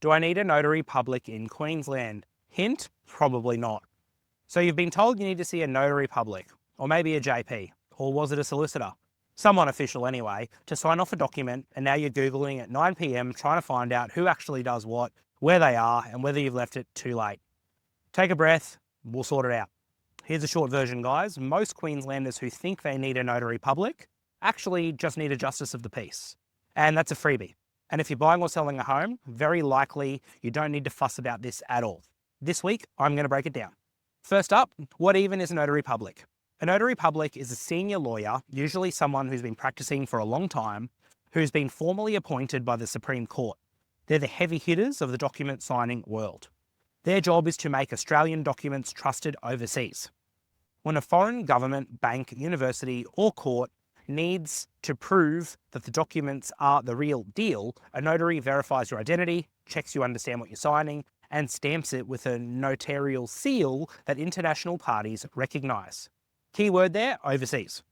Do I need a notary public in Queensland? Hint, probably not. So you've been told you need to see a notary public, or maybe a JP, or was it a solicitor? Someone official anyway, to sign off a document, and now you're Googling at 9 p.m. trying to find out who actually does what, where they are, and whether you've left it too late. Take a breath, we'll sort it out. Here's a short version, guys. Most Queenslanders who think they need a notary public actually just need a justice of the peace. And that's a freebie. And if you're buying or selling a home, very likely you don't need to fuss about this at all. This week, I'm going to break it down. First up, what even is a notary public? A notary public is a senior lawyer, usually someone who's been practicing for a long time, who's been formally appointed by the Supreme Court. They're the heavy hitters of the document signing world. Their job is to make Australian documents trusted overseas. When a foreign government, bank, university, or court needs to prove that the documents are the real deal, a notary verifies your identity, checks you understand what you're signing, and stamps it with a notarial seal that international parties recognise. Keyword there, overseas.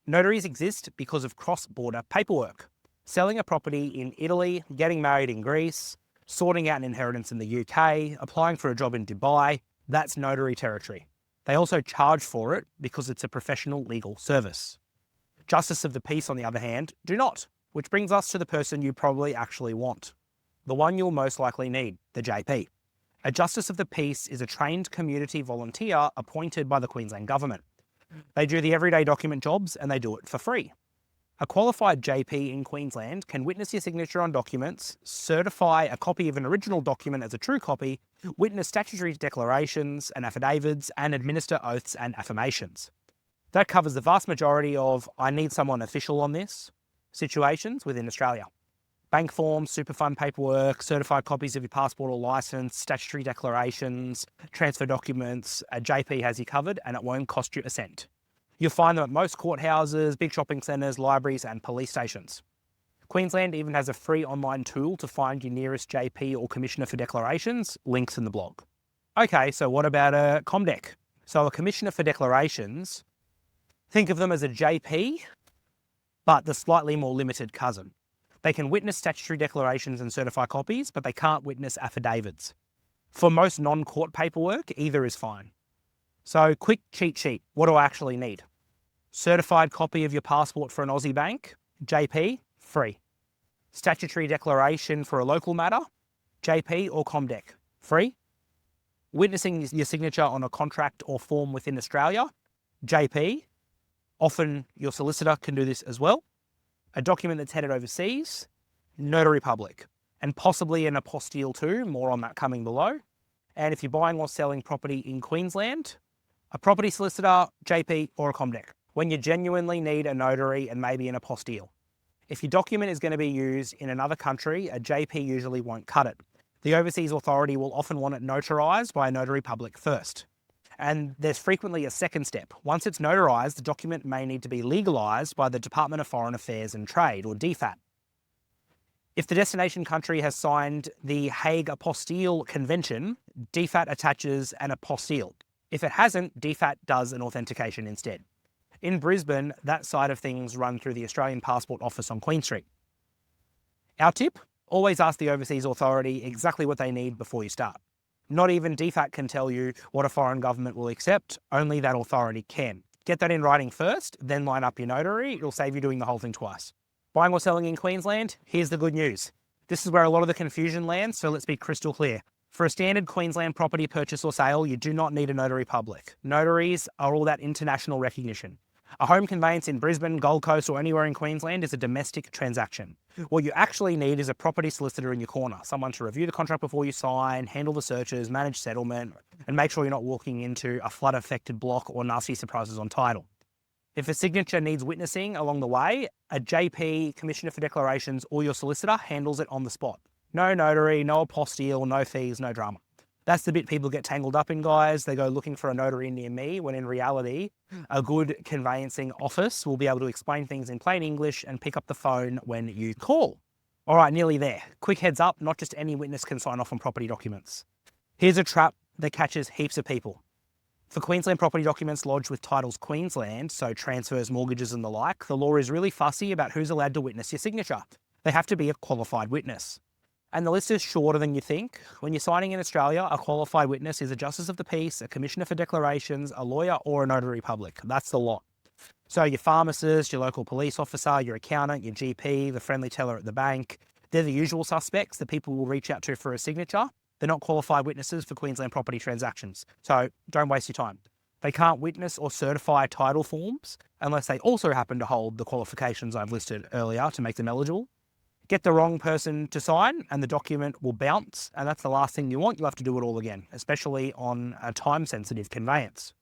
Notaries exist because of cross-border paperwork. Selling a property in Italy, getting married in Greece, sorting out an inheritance in the UK, applying for a job in Dubai, that's notary territory. They also charge for it because it's a professional legal service. Justice of the peace, on the other hand, do not, which brings us to the person you probably actually want. The one you'll most likely need, the JP. A Justice of the Peace is a trained community volunteer appointed by the Queensland Government. They do the everyday document jobs and they do it for free. A qualified JP in Queensland can witness your signature on documents, certify a copy of an original document as a true copy, witness statutory declarations and affidavits, and administer oaths and affirmations. That covers the vast majority of "I need someone official on this" situations within Australia. Bank forms, super fund paperwork, certified copies of your passport or licence, statutory declarations, transfer documents, a JP has you covered and it won't cost you a cent. You'll find them at most courthouses, big shopping centres, libraries and police stations. Queensland even has a free online tool to find your nearest JP or Commissioner for Declarations, links in the blog. Okay, so what about a Comdec? So a Commissioner for Declarations, think of them as a JP, but the slightly more limited cousin. They can witness statutory declarations and certify copies, but they can't witness affidavits. For most non-court paperwork, either is fine. So quick cheat sheet, what do I actually need? Certified copy of your passport for an Aussie bank, JP, free. Statutory declaration for a local matter, JP or Comdec, free. Witnessing your signature on a contract or form within Australia, JP. Often your solicitor can do this as well. A document that's headed overseas, notary public, and possibly an apostille too, more on that coming below. And if you're buying or selling property in Queensland, a property solicitor, JP or a Comdec, when you genuinely need a notary and maybe an apostille. If your document is going to be used in another country, a JP usually won't cut it. The overseas authority will often want it notarised by a notary public first. And there's frequently a second step. Once it's notarised, the document may need to be legalised by the Department of Foreign Affairs and Trade, or DFAT. If the destination country has signed the Hague Apostille Convention, DFAT attaches an apostille. If it hasn't, DFAT does an authentication instead. In Brisbane, that side of things run through the Australian Passport Office on Queen Street. Our tip, always ask the overseas authority exactly what they need before you start. Not even DFAT can tell you what a foreign government will accept, only that authority can. Get that in writing first, then line up your notary. It'll save you doing the whole thing twice. Buying or selling in Queensland? Here's the good news. This is where a lot of the confusion lands, so let's be crystal clear. For a standard Queensland property purchase or sale, you do not need a notary public. Notaries are all that international recognition. A home conveyance in Brisbane, Gold Coast or anywhere in Queensland is a domestic transaction. What you actually need is a property solicitor in your corner, someone to review the contract before you sign, handle the searches, manage settlement, and make sure you're not walking into a flood-affected block or nasty surprises on title. If a signature needs witnessing along the way, a JP, Commissioner for Declarations, or your solicitor handles it on the spot. No notary, no apostille, no fees, no drama. That's the bit people get tangled up in, guys. They go looking for a notary near me, when in reality, a good conveyancing office will be able to explain things in plain English and pick up the phone when you call. All right, nearly there. Quick heads up, not just any witness can sign off on property documents. Here's a trap that catches heaps of people. For Queensland property documents lodged with Titles Queensland, so transfers, mortgages and the like, the law is really fussy about who's allowed to witness your signature. They have to be a qualified witness. And the list is shorter than you think. When you're signing in Australia, a qualified witness is a justice of the peace, a commissioner for declarations, a lawyer, or a notary public. That's the lot. So your pharmacist, your local police officer, your accountant, your GP, the friendly teller at the bank, they're the usual suspects that people will reach out to for a signature. They're not qualified witnesses for Queensland property transactions. So don't waste your time. They can't witness or certify title forms unless they also happen to hold the qualifications I've listed earlier to make them eligible. Get the wrong person to sign and the document will bounce, and that's the last thing you want. You'll have to do it all again, especially on a time-sensitive conveyance.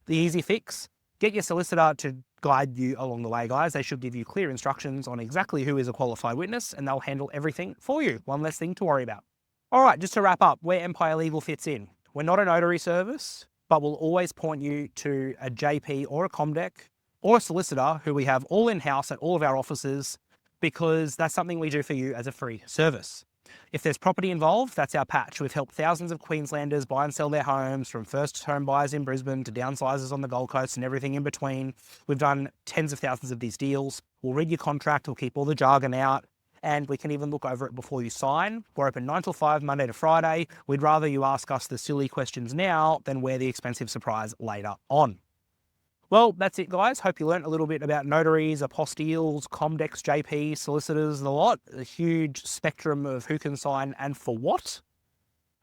The easy fix, get your solicitor to guide you along the way, guys. They should give you clear instructions on exactly who is a qualified witness, and they'll handle everything for you. One less thing to worry about. All right, just to wrap up, where Empire Legal fits in. We're not a notary service, but we'll always point you to a JP or a Comdec or a solicitor who we have all in-house at all of our offices, because that's something we do for you as a free service. If there's property involved, that's our patch. We've helped thousands of Queenslanders buy and sell their homes, from first home buyers in Brisbane to downsizers on the Gold Coast and everything in between. We've done tens of thousands of these deals. We'll read your contract, we'll keep all the jargon out, and we can even look over it before you sign. We're open 9 till 5, Monday to Friday. We'd rather you ask us the silly questions now than wear the expensive surprise later on. Well, that's it, guys. Hope you learnt a little bit about notaries, apostilles, Comdex, JPs, solicitors, the lot. A huge spectrum of who can sign and for what.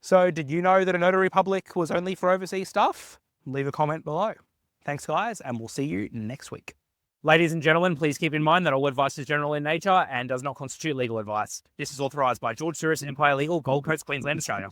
So did you know that a notary public was only for overseas stuff? Leave a comment below. Thanks, guys, and we'll see you next week. Ladies and gentlemen, please keep in mind that all advice is general in nature and does not constitute legal advice. This is authorised by George Souris, Empire Legal, Gold Coast, Queensland, Australia.